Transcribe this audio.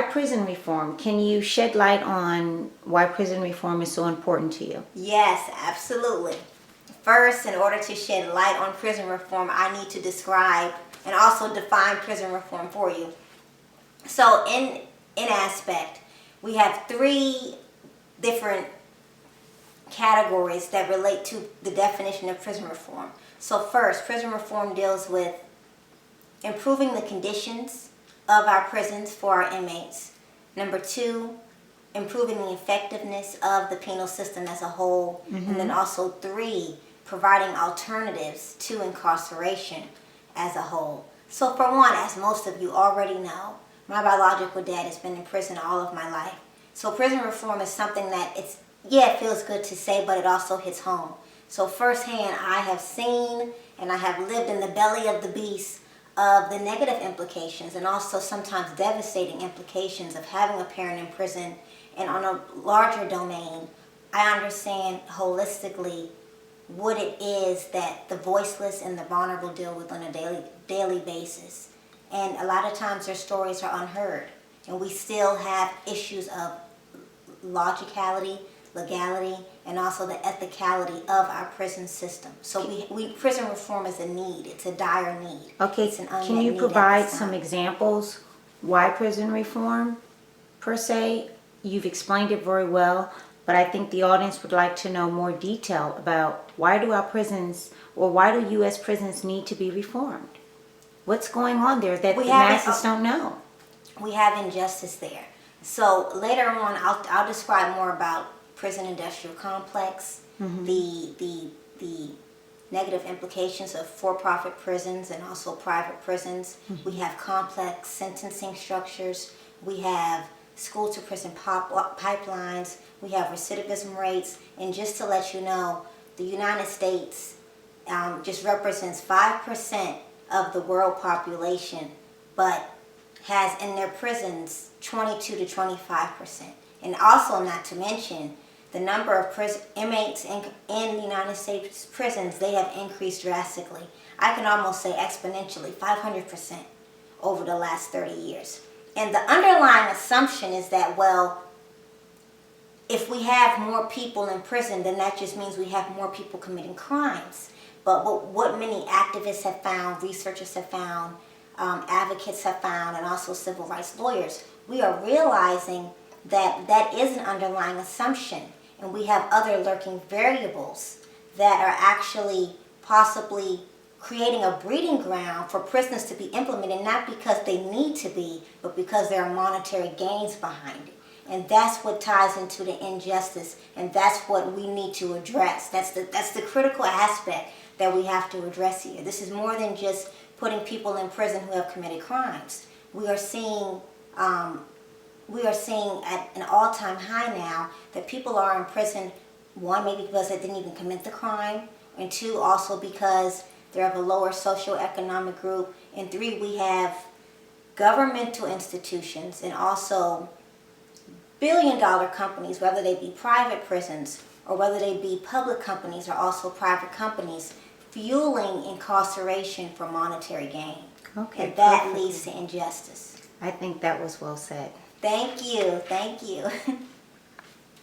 why prison reform? Can you shed light on why prison reform is so important to you? Yes, absolutely. First, in order to shed light on prison reform, I need to describe and also define prison reform for you. So in aspect, we have three different categories that relate to the definition of prison reform. So first, prison reform deals with improving the conditions of our prisons for our inmates. Number two, improving the effectiveness of the penal system as a whole. And then also three, providing alternatives to incarceration as a whole. So for one, as most of you already know, my biological dad has been in prison all of my life. So prison reform is something that it feels good to say, but it also hits home. So firsthand, I have seen and I have lived in the belly of the beast of the negative implications and also sometimes devastating implications of having a parent in prison. And on a larger domain, I understand holistically what it is that the voiceless and the vulnerable deal with on a daily basis. And a lot of times their stories are unheard. And we still have issues of logicality, legality, and also the ethicality of our prison system. So prison reform is a need. It's a dire need. Okay, It's an unmet can you need provide at this some time. examples why prison reform per se? You've explained it very well, but I think the audience would like to know more detail about why do our prisons or why do U.S. prisons need to be reformed? What's going on there that the masses don't know? We have injustice there. So later on, I'll describe more about prison industrial complex, the negative implications of for-profit prisons and also private prisons. We have complex sentencing structures. We have school-to-prison pipelines. We have recidivism rates. And just to let you know, the United States just represents 5% of the world population, but has in their prisons 22 to 25%. And also, not to mention, the number of inmates in the United States prisons, they have increased drastically. I can almost say exponentially, 500% over the last 30 years. And the underlying assumption is that, well, if we have more people in prison, then that just means we have more people committing crimes. But what many activists have found, researchers have found, advocates have found, and also civil rights lawyers, we are realizing that that is an underlying assumption. And we have other lurking variables that are actually possibly creating a breeding ground for prisons to be implemented, not because they need to be, but because there are monetary gains behind it. And that's what ties into the injustice, and that's what we need to address. That's the critical aspect that we have to address here. This is more than just putting people in prison who have committed crimes. We are seeing at an all-time high now that people are in prison, one, maybe because they didn't even commit the crime, and two, also because they're of a lower socioeconomic group, and three, we have governmental institutions and also billion-dollar companies, whether they be private prisons or whether they be public companies or also private companies, fueling incarceration for monetary gain. Okay, and that perfect. leads to injustice. I think that was well said. Thank you. Thank you.